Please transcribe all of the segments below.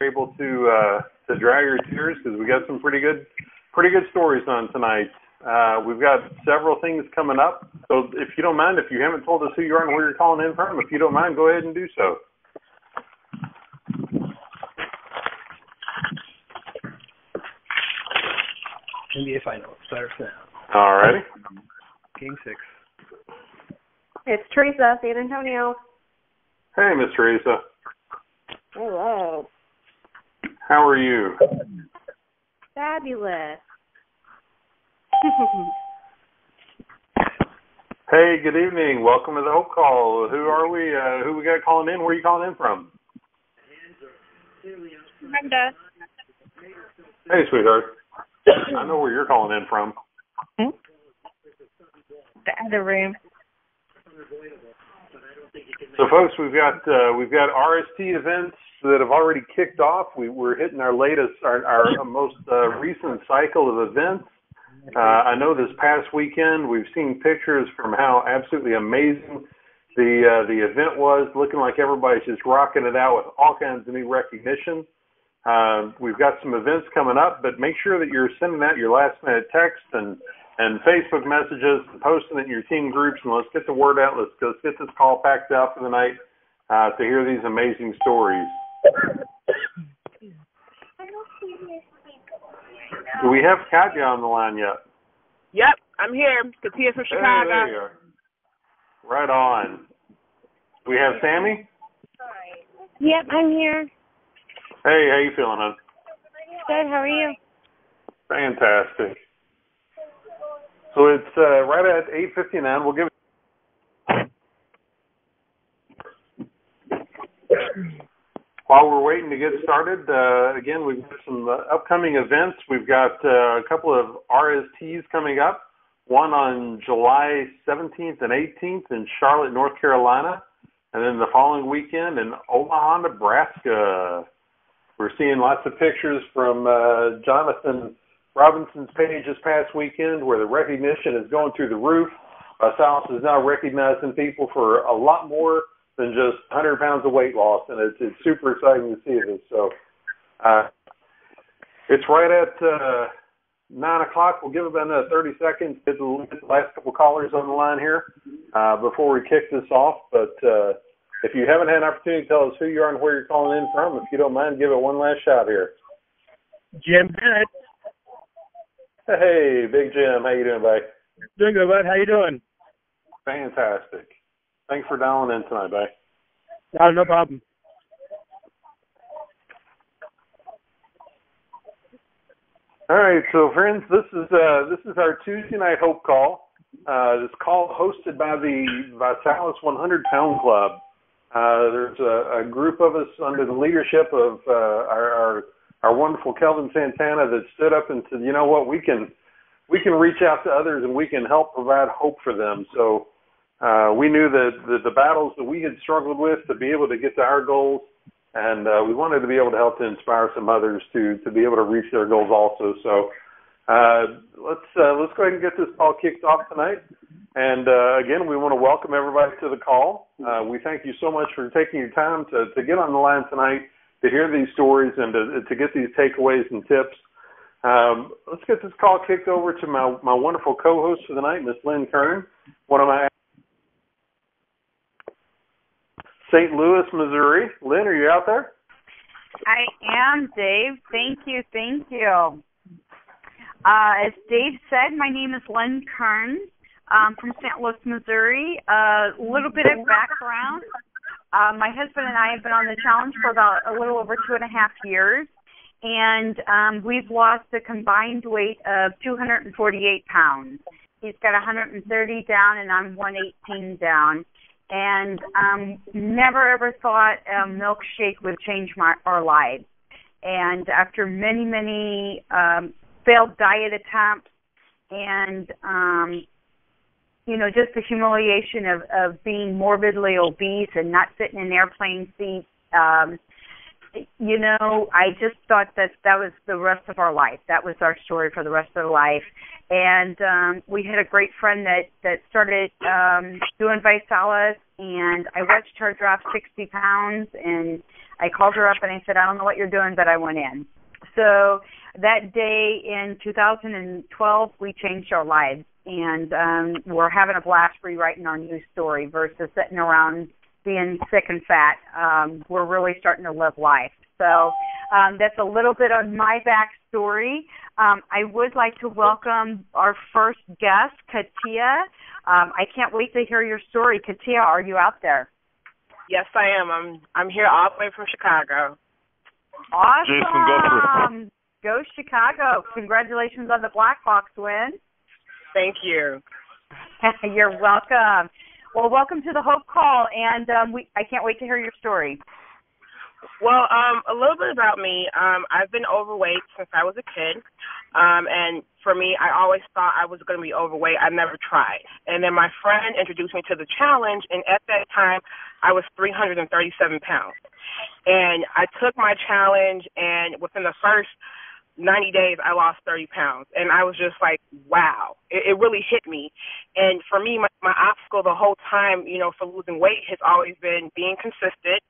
able to dry your tears because we got some pretty good stories on tonight. We've got several things coming up. So if you don't mind, if you haven't told us who you are and where you're calling in from, if you don't mind, go ahead and do so. NBA Finals starts now. All righty. Game 6. It's Teresa, San Antonio. Hey, Miss Teresa. Hello. How are you? Fabulous. Hey, good evening. Welcome to the Hope Call. Who are we? Who we got calling in? Where are you calling in from? Brenda. Hey, sweetheart. I know where you're calling in from. The other room. So, folks, we've got RST events that have already kicked off. We're hitting our most recent cycle of events. I know this past weekend we've seen pictures from how absolutely amazing the event was, looking like everybody's just rocking it out with all kinds of new recognition. We've got some events coming up, but make sure that you're sending out your last-minute text and Facebook messages, and posting it in your team groups, and let's get the word out. Let's get this call packed out for the night to hear these amazing stories. Do we have Katia on the line yet? Yep, I'm here. Katia from Chicago. Hey, there you are. Right on. Do we have Sami? Yep, I'm here. Hey, how you feeling, hon? Good, how are you? Fantastic. So it's right at 8:59. We'll give it. While we're waiting to get started, again, we've got some upcoming events. We've got a couple of RSTs coming up, one on July 17th and 18th in Charlotte, North Carolina, and then the following weekend in Omaha, Nebraska. We're seeing lots of pictures from Jonathan Robinson's page this past weekend where the recognition is going through the roof. Salomon is now recognizing people for a lot more than just 100 pounds of weight loss, and it's super exciting to see this. So it's right at 9 o'clock. We'll give it about another 30 seconds, get the last couple callers on the line here before we kick this off. But if you haven't had an opportunity to tell us who you are and where you're calling in from, if you don't mind, give it one last shot here. Jim Bennett. Hey, Big Jim. How you doing, buddy? Doing good, bud. How you doing? Fantastic. Thanks for dialing in tonight, buddy. No problem. All right, so friends, this is our Tuesday night Hope Call. This call hosted by the Vitalis 100 Pound Club. There's a group of us under the leadership of our wonderful Kelvin Santana that stood up and said, you know what, we can reach out to others and we can help provide hope for them. So we knew that the battles that we had struggled with to be able to get to our goals, and we wanted to be able to help to inspire some others to be able to reach their goals also. So let's go ahead and get this call kicked off tonight. And again, we want to welcome everybody to the call. We thank you so much for taking your time to get on the line tonight, to hear these stories and to get these takeaways and tips. Let's get this call kicked over to my wonderful co-host for the night, Miss Lynn Kirn, one of my St. Louis, Missouri. Lynn, are you out there? I am, Dave. Thank you. As Dave said, my name is Lynn Kirn from St. Louis, Missouri. A little bit of background. My husband and I have been on the challenge for about a little over 2.5 years, and we've lost a combined weight of 248 pounds. He's got 130 down, and I'm 118 down. And never ever thought a milkshake would change our lives. And after many failed diet attempts and, just the humiliation of being morbidly obese and not sitting in airplane seats, I just thought that was the rest of our life. That was our story for the rest of our life. And we had a great friend that started doing Vitalis, and I watched her drop 60 pounds, and I called her up and I said, I don't know what you're doing, but I went in. So that day in 2012, we changed our lives, and we're having a blast rewriting our news story versus sitting around being sick and fat. We're really starting to live life. So that's a little bit of my backstory. I would like to welcome our first guest, Katia. I can't wait to hear your story. Katia, are you out there? Yes, I am. I'm here all the way from Chicago. Awesome. Jason, go for it. Go Chicago. Congratulations on the Blackhawks win. Thank you. You're welcome. Well, welcome to the Hope Call, and I can't wait to hear your story. Well, a little bit about me. I've been overweight since I was a kid, and for me, I always thought I was going to be overweight. I never tried. And then my friend introduced me to the challenge, and at that time, I was 337 pounds. And I took my challenge, and within the first 90 days, I lost 30 pounds. And I was just like, wow, it really hit me. And for me, my obstacle the whole time, for losing weight has always been being consistent,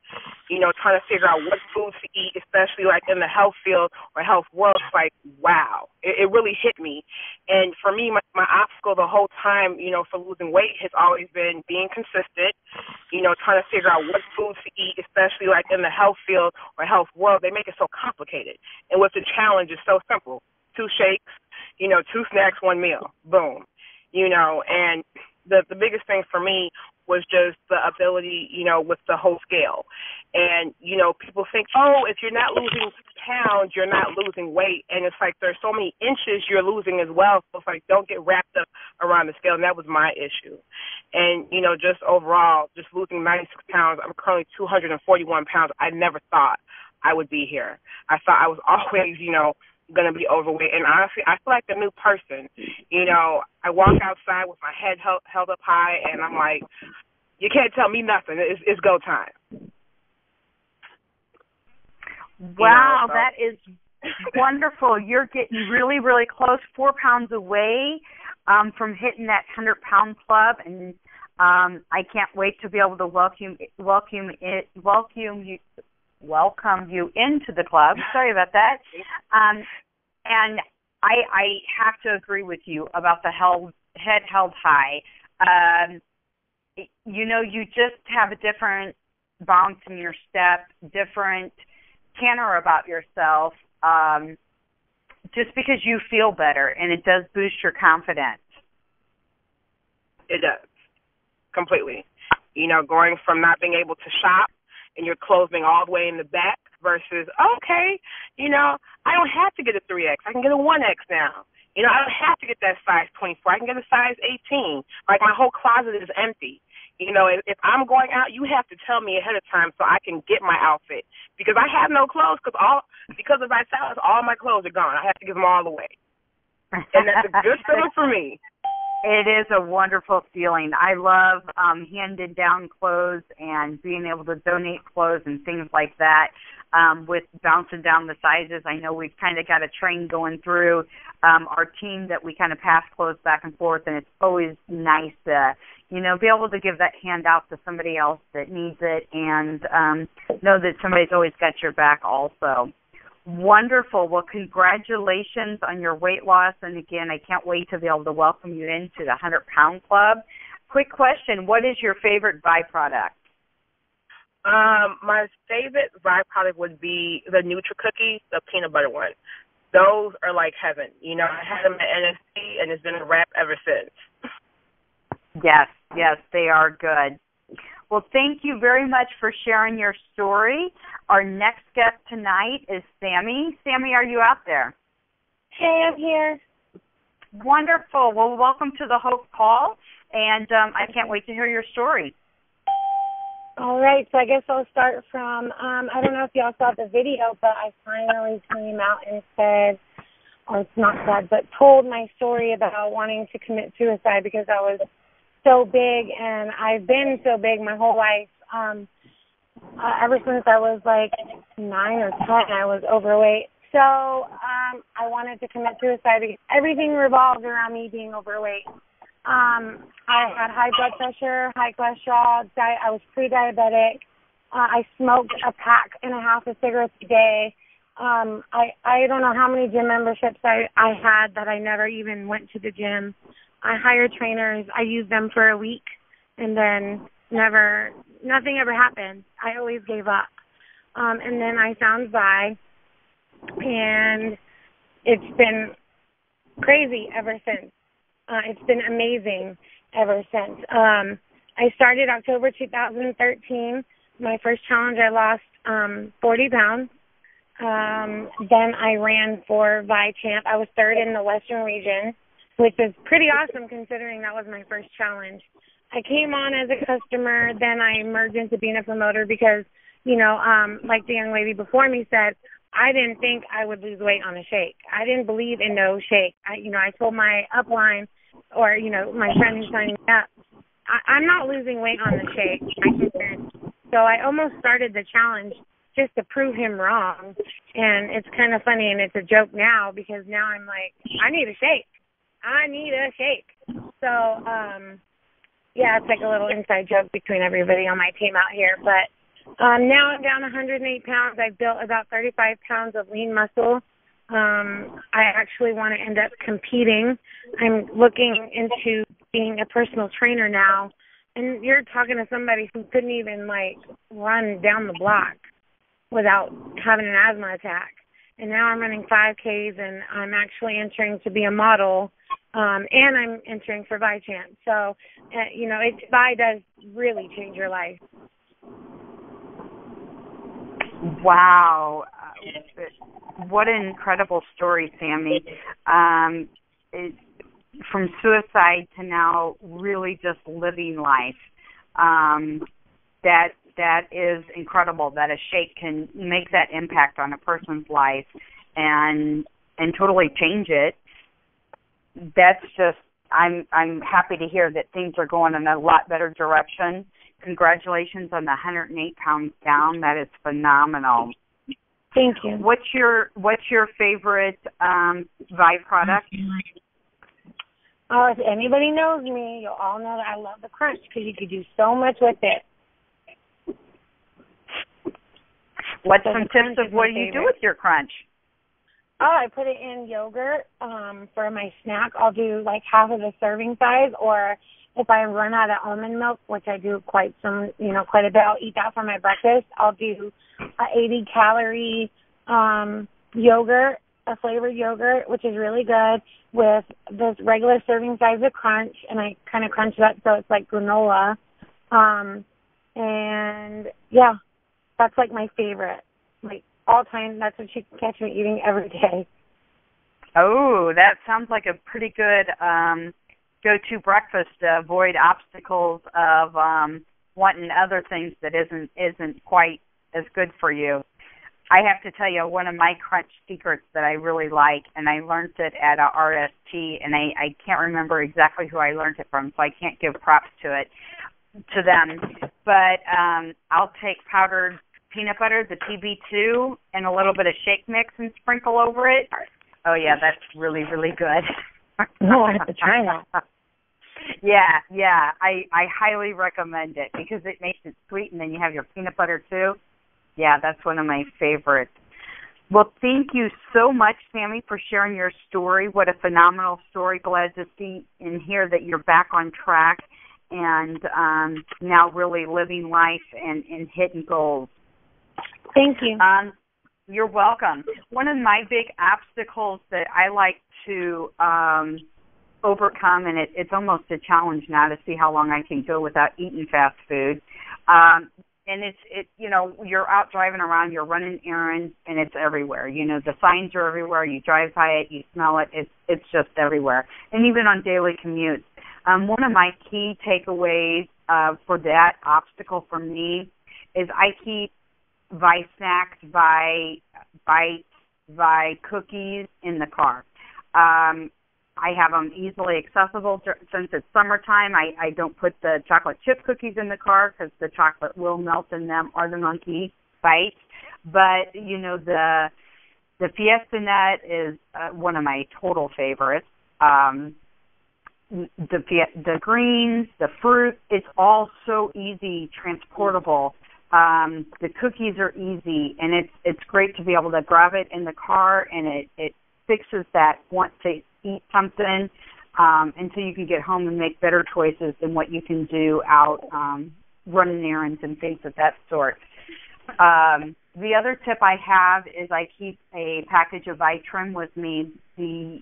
trying to figure out what foods to eat, especially like in the health field or health world. It's like, wow, it really hit me. And for me, my obstacle the whole time, for losing weight has always been being consistent, trying to figure out what foods to eat, especially like in the health field or health world. They make it so complicated. And with the challenge, it's so simple. 2 shakes, 2 snacks, 1 meal, boom. And the biggest thing for me was just the ability, with the whole scale. And, people think, oh, if you're not losing pounds, you're not losing weight. And it's like there's so many inches you're losing as well. So it's like don't get wrapped up around the scale. And that was my issue. And, just overall, just losing 96 pounds, I'm currently 241 pounds. I never thought I would be here. I thought I was always, going to be overweight. And honestly, I feel like a new person. I walk outside with my head held up high, and I'm like, you can't tell me nothing. It's go time. Wow, that is wonderful. You're getting really, really close, 4 pounds away from hitting that 100-pound club, and I can't wait to be able to welcome you into the club. Sorry about that. And I have to agree with you about the head held high. You just have a different bounce in your step, different canter about yourself, just because you feel better, and it does boost your confidence. It does, completely. Going from not being able to shop and your clothes being all the way in the back versus, okay, I don't have to get a 3X. I can get a 1X now. I don't have to get that size 24. I can get a size 18. Like, my whole closet is empty. If I'm going out, you have to tell me ahead of time so I can get my outfit. Because I have no clothes because of my stylist, all my clothes are gone. I have to give them all away. And that's a good feeling for me. It is a wonderful feeling. I love handed down clothes and being able to donate clothes and things like that. With bouncing down the sizes, I know we've kind of got a train going through our team that we kind of pass clothes back and forth, and it's always nice to, be able to give that hand out to somebody else that needs it, and know that somebody's always got your back also. Wonderful. Well, congratulations on your weight loss. And again, I can't wait to be able to welcome you into the 100-pound club. Quick question. What is your favorite byproduct? My favorite byproduct would be the Nutri-Cookies, the peanut butter one. Those are like heaven. I had them at NSC, and it's been a wrap ever since. Yes, they are good. Well, thank you very much for sharing your story. Our next guest tonight is Sami. Sami, are you out there? Hey, I'm here. Wonderful. Well, welcome to the Hope Call, and I can't wait to hear your story. All right, so I guess I'll start from, I don't know if y'all saw the video, but I finally came out and said, or it's not said, but told my story about wanting to commit suicide because I was so big, and I've been so big my whole life. Ever since I was like 9 or 10, I was overweight. So I wanted to commit suicide because everything revolved around me being overweight. I had high blood pressure, high cholesterol, I was pre-diabetic. I smoked a pack and a half of cigarettes a day. I don't know how many gym memberships I had that I never even went to the gym. I hired trainers. I used them for a week, and then nothing ever happened. I always gave up. And then I found Vi, and it's been crazy ever since. It's been amazing ever since. I started October 2013. My first challenge, I lost 40 pounds. Then I ran for Vi Champ. I was third in the Western region, which is pretty awesome considering that was my first challenge. I came on as a customer, then I merged into being a promoter because, like the young lady before me said, I didn't think I would lose weight on a shake. I didn't believe in no shake. I told my upline or, my friend who's signing me up, I'm not losing weight on the shake. So I almost started the challenge just to prove him wrong. And it's kind of funny, and it's a joke now because now I'm like, I need a shake. So, yeah, it's like a little inside joke between everybody on my team out here. But now I'm down 108 pounds. I've built about 35 pounds of lean muscle. I actually want to end up competing. I'm looking into being a personal trainer now. And you're talking to somebody who couldn't even, run down the block without having an asthma attack. And now I'm running 5Ks, and I'm actually entering to be a model, and I'm entering for Vi Champ. So, Vi does really change your life. Wow. What an incredible story, Sami. From suicide to now really just living life. That is incredible that a shake can make that impact on a person's life and totally change it. That's just, I'm happy to hear that things are going in a lot better direction. Congratulations on the 108 pounds down. That is phenomenal. Thank you. What's your favorite Vi product? Oh, if anybody knows me, you'll all know that I love the crunch because you could do so much with it. What's some tips of what do you do with your crunch? Oh, I put it in yogurt for my snack. I'll do half of the serving size, or if I run out of almond milk, which I do quite a bit, I'll eat that for my breakfast. I'll do a 80-calorie yogurt, a flavored yogurt, which is really good, with this regular serving size of crunch, and I kind of crunch that so it's like granola. And yeah, that's my favorite, all time. That's what you can catch me eating every day. Oh, that sounds like a pretty good go-to breakfast to avoid obstacles of wanting other things that isn't quite as good for you. I have to tell you, one of my crunch secrets that I really like, and I learned it at a RST, and I can't remember exactly who I learned it from, so I can't give props to them. But I'll take powdered peanut butter, the TB2, and a little bit of shake mix and sprinkle over it. Oh, yeah, that's really, really good. Oh, I have to try that. Yeah, I highly recommend it because it makes it sweet, and then you have your peanut butter, too. Yeah, that's one of my favorites. Well, thank you so much, Sami, for sharing your story. What a phenomenal story. Glad to see and hear that you're back on track and now really living life and hitting goals. Thank you. You're welcome. One of my big obstacles that I like to overcome, and it's almost a challenge now to see how long I can go without eating fast food, and you're out driving around, you're running errands, and it's everywhere. The signs are everywhere. You drive by it, you smell it. It's just everywhere. And even on daily commutes. One of my key takeaways for that obstacle for me is I keep Vi snacks, Vi bites, Vi cookies in the car. I have them easily accessible since it's summertime. I don't put the chocolate chip cookies in the car because the chocolate will melt in them, or the monkey bites. But, the Fiesta Nut is one of my total favorites. the greens, the fruit, it's all so easy, transportable. The cookies are easy, and it's great to be able to grab it in the car, and it fixes that want to eat something until you can get home and make better choices than what you can do out running errands and things of that sort. The other tip I have is I keep a package of Vitrim with me, the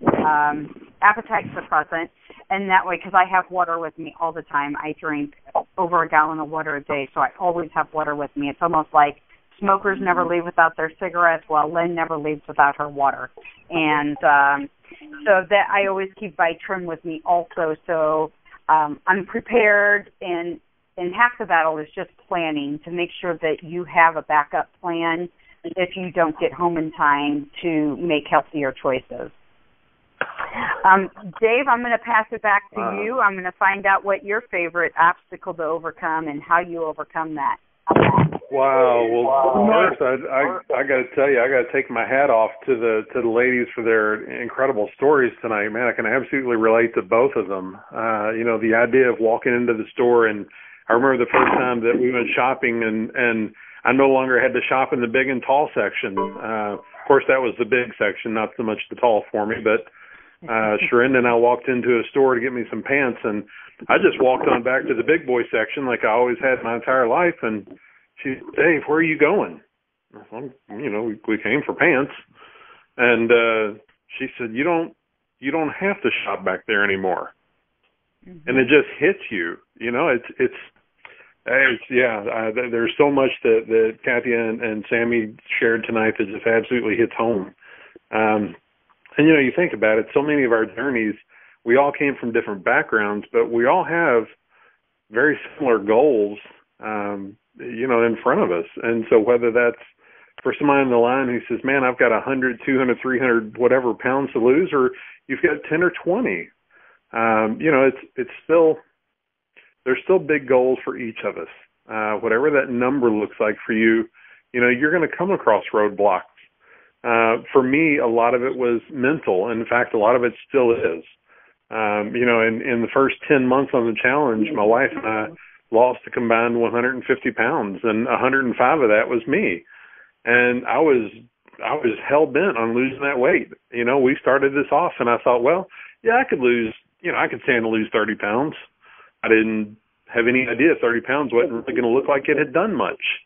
appetite suppressant, and that way, because I have water with me all the time, I drink over a gallon of water a day, so I always have water with me. It's almost like smokers never leave without their cigarettes. Well, Lynn never leaves without her water. And so that I always keep Vitrim with me also, so I'm prepared, and half the battle is just planning to make sure that you have a backup plan if you don't get home in time to make healthier choices. Dave, I'm going to pass it back to you. I'm going to find out what your favorite obstacle to overcome and how you overcome that. Wow. Well, first, I got to tell you, I got to take my hat off to the ladies for their incredible stories tonight. Man, I can absolutely relate to both of them. The idea of walking into the store, and I remember the first time that we went shopping, and I no longer had to shop in the big and tall section. Of course, that was the big section, not so much the tall for me, but Sharon and I walked into a store to get me some pants, and I just walked on back to the big boy section like I always had my entire life, and she said, "Dave, where are you going?" I said, we came for pants. And she said, you don't have to shop back there anymore. Mm-hmm. And it just hits you. There's so much that Katia and Sami shared tonight that just absolutely hits home. And you think about it, so many of our journeys, we all came from different backgrounds, but we all have very similar goals, in front of us. And so whether that's for somebody on the line who says, man, I've got 100, 200, 300, whatever pounds to lose, or you've got 10 or 20, it's still, there's still big goals for each of us. Whatever that number looks like for you, you're going to come across roadblocks. For me, a lot of it was mental. In fact, a lot of it still is. In the first 10 months on the challenge, my wife and I lost a combined 150 pounds, and 105 of that was me. And I was hell-bent on losing that weight. We started this off, and I thought, well, yeah, I could lose, I could stand to lose 30 pounds. I didn't have any idea 30 pounds wasn't really going to look like it had done much,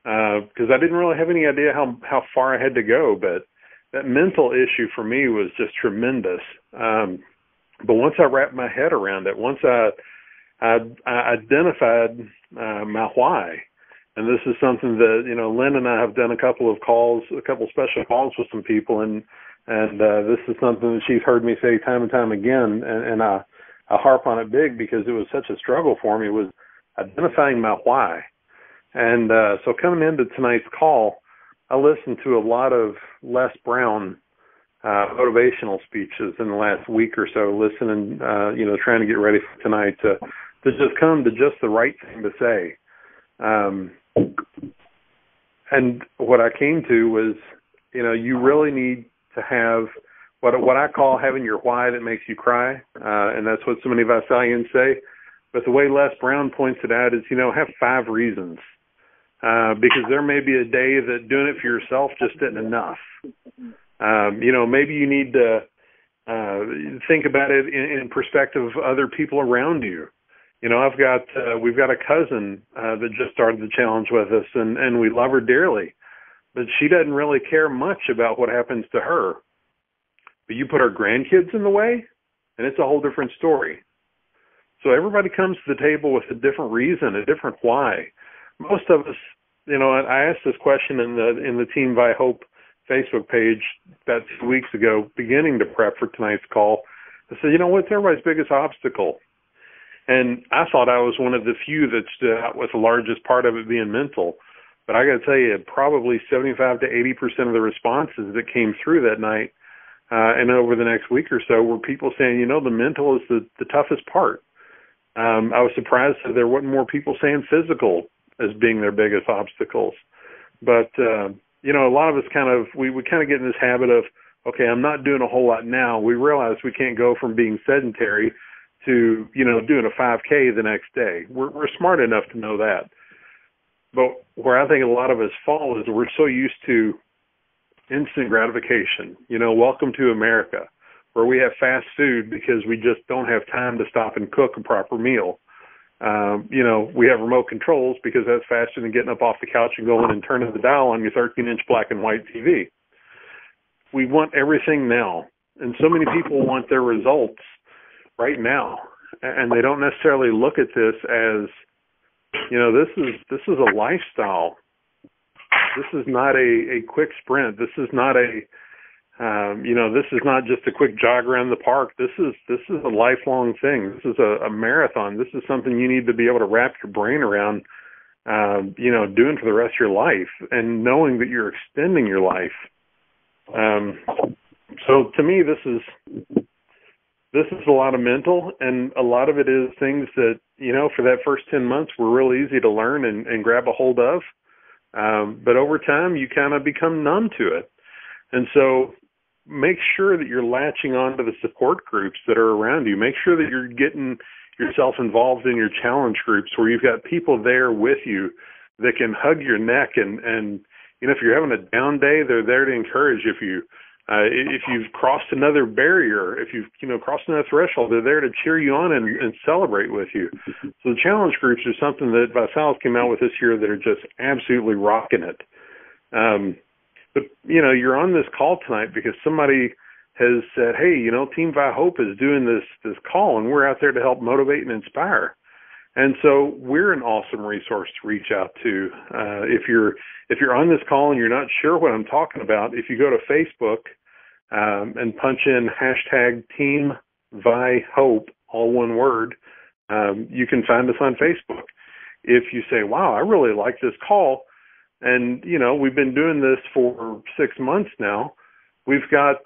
because I didn't really have any idea how far I had to go. But that mental issue for me was just tremendous. But once I wrapped my head around it, once I identified my why, and this is something that, Lynn and I have done a couple special calls with some people, and this is something that she's heard me say time and time again, and I harp on it big because it was such a struggle for me, was identifying my why. And so coming into tonight's call, I listened to a lot of Les Brown motivational speeches in the last week or so, listening, trying to get ready for tonight to just come to just the right thing to say. And what I came to was, you really need to have what I call having your why that makes you cry. And that's what so many of us Italians say. But the way Les Brown points it out is, have 5 reasons. Because there may be a day that doing it for yourself just isn't enough. Maybe you need to think about it in perspective of other people around you. We've got a cousin that just started the challenge with us, and we love her dearly, but she doesn't really care much about what happens to her. But you put our grandkids in the way, and it's a whole different story. So everybody comes to the table with a different reason, a different why. Most of us, I asked this question in the TeamViHOPE Facebook page about 2 weeks ago, beginning to prep for tonight's call. I said, what's everybody's biggest obstacle? And I thought I was one of the few that stood out with the largest part of it being mental. But I got to tell you, probably 75 to 80% of the responses that came through that night and over the next week or so were people saying, the mental is the toughest part. I was surprised that there wasn't more people saying physical as being their biggest obstacles. But, a lot of us we kind of get in this habit of, okay, I'm not doing a whole lot now. We realize we can't go from being sedentary to, doing a 5K the next day. We're smart enough to know that. But where I think a lot of us fall is we're so used to instant gratification. Welcome to America, where we have fast food because we just don't have time to stop and cook a proper meal. We have remote controls because that's faster than getting up off the couch and going and turning the dial on your 13-inch black and white TV. We want everything now. And so many people want their results right now. And they don't necessarily look at this as, this is a lifestyle. This is not a quick sprint. This is not this is not just a quick jog around the park. This is a lifelong thing. This is a marathon. This is something you need to be able to wrap your brain around, doing for the rest of your life and knowing that you're extending your life. So to me, this is a lot of mental, and a lot of it is things that, for that first 10 months were real easy to learn and grab a hold of. But over time, you kind of become numb to it. And so make sure that you're latching on to the support groups that are around you. Make sure that you're getting yourself involved in your challenge groups where you've got people there with you that can hug your neck. And if you're having a down day, they're there to encourage you. If you've crossed another barrier, if you've, crossed another threshold, they're there to cheer you on and celebrate with you. So the challenge groups are something that ViSalus came out with this year that are just absolutely rocking it. But, you're on this call tonight because somebody has said, hey, TeamViHOPE is doing this call, and we're out there to help motivate and inspire. And so we're an awesome resource to reach out to. If you're on this call and you're not sure what I'm talking about, if you go to Facebook and punch in hashtag TeamViHOPE, all one word, you can find us on Facebook. If you say, wow, I really like this call, and, we've been doing this for 6 months now, we've got,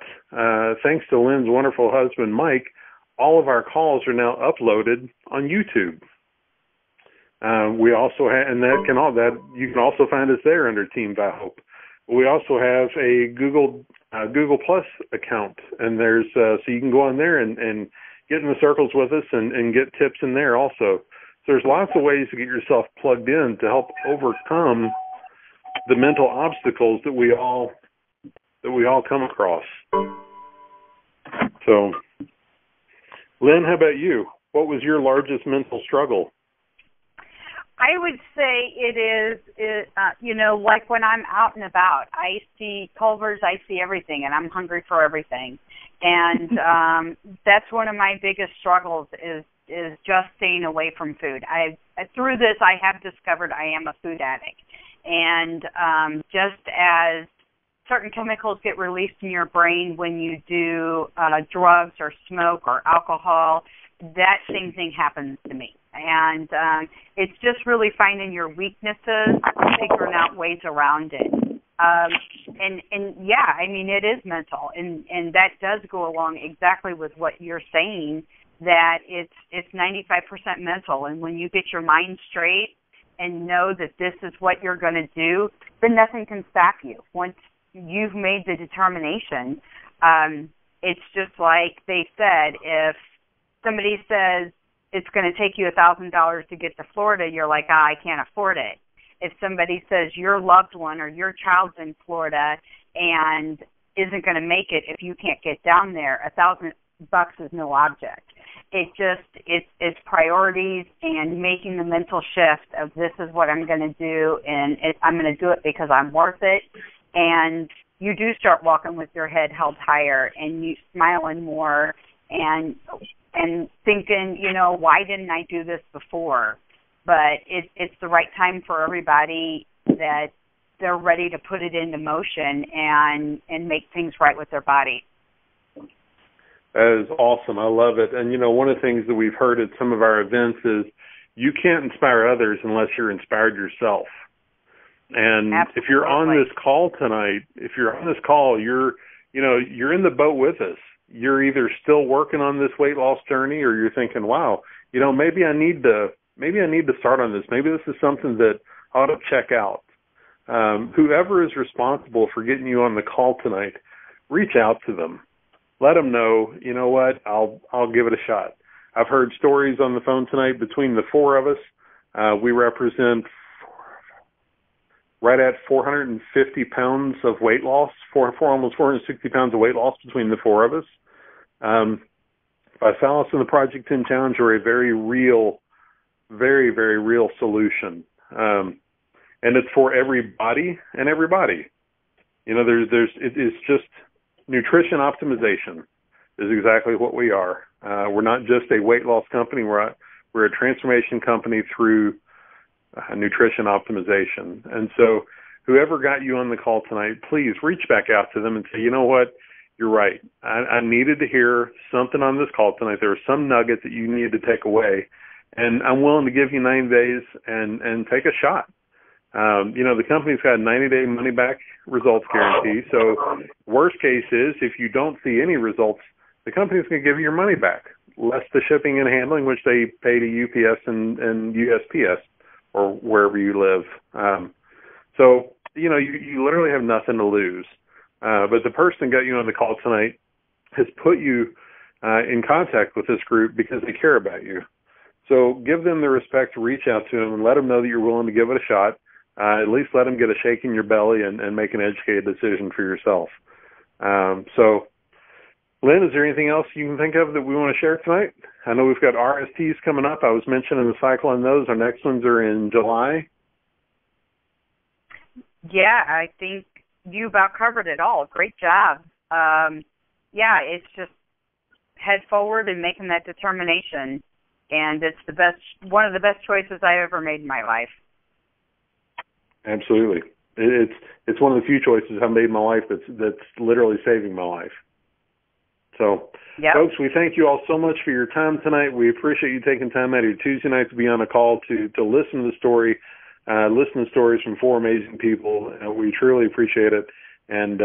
thanks to Lynn's wonderful husband, Mike, all of our calls are now uploaded on YouTube. We also have, and you can also find us there under TeamViHOPE. We also have a Google Plus account, and there's so you can go on there and get in the circles with us and get tips in there also. So there's lots of ways to get yourself plugged in to help overcome the mental obstacles that we all come across. So, Lynn, how about you? What was your largest mental struggle? I would say it is, like when I'm out and about, I see culvers, I see everything, and I'm hungry for everything. And that's one of my biggest struggles is just staying away from food. Through this, I have discovered I am a food addict. And just as certain chemicals get released in your brain when you do drugs or smoke or alcohol, that same thing happens to me. And it's just really finding your weaknesses and figuring out ways around it. It is mental, and that does go along exactly with what you're saying, that it's 95% mental. And when you get your mind straight and know that this is what you're going to do, then nothing can stop you. Once you've made the determination, it's just like they said, if somebody says it's going to take you $1,000 to get to Florida, you're like, I can't afford it. If somebody says your loved one or your child's in Florida and isn't going to make it if you can't get down there, $1,000 is no object. It's priorities and making the mental shift of this is what I'm going to do, and I'm going to do it because I'm worth it. And you do start walking with your head held higher, and you smiling more, and thinking, why didn't I do this before? But it's the right time for everybody that they're ready to put it into motion and make things right with their body. That is awesome. I love it. And, one of the things that we've heard at some of our events is you can't inspire others unless you're inspired yourself. And Absolutely. If you're on this call tonight, you're in the boat with us. You're either still working on this weight loss journey, or you're thinking, wow, maybe I need to start on this. Maybe this is something that I ought to check out. Whoever is responsible for getting you on the call tonight, reach out to them. Let them know, you know what, I'll give it a shot. I've heard stories on the phone tonight between the four of us. We represent right at 450 pounds of weight loss, almost 460 pounds of weight loss between the four of us. Batshon and the Project 10 Challenge are a very real, very, very real solution. And it's for everybody and everybody. You know, it's just nutrition optimization is exactly what we are. We're not just a weight loss company. We're a transformation company through nutrition optimization. And so whoever got you on the call tonight, please reach back out to them and say, you know what, you're right. I needed to hear something on this call tonight. There was some nugget that you needed to take away, and I'm willing to give you 90 days and take a shot. You know, the company's got a 90-day money-back results guarantee. So worst case is if you don't see any results, the company's going to give you your money back, less the shipping and handling, which they pay to UPS and USPS or wherever you live. So, you know, you literally have nothing to lose. But the person that got you on the call tonight has put you in contact with this group because they care about you. So give them the respect to reach out to them and let them know that you're willing to give it a shot. At least let them get a shake in your belly and make an educated decision for yourself. So, Lynn, is there anything else you can think of that we want to share tonight? I know we've got RSTs coming up. I was mentioning the cycle on those. Our next ones are in July. Yeah, I think you about covered it all. Great job. Yeah, it's just head forward and making that determination. And it's one of the best choices I ever made in my life. Absolutely. It's one of the few choices I've made in my life that's literally saving my life. So, yep. Folks, we thank you all so much for your time tonight. We appreciate you taking time out of your Tuesday night to be on a call to listen to the story, listen to stories from four amazing people. We truly appreciate it. And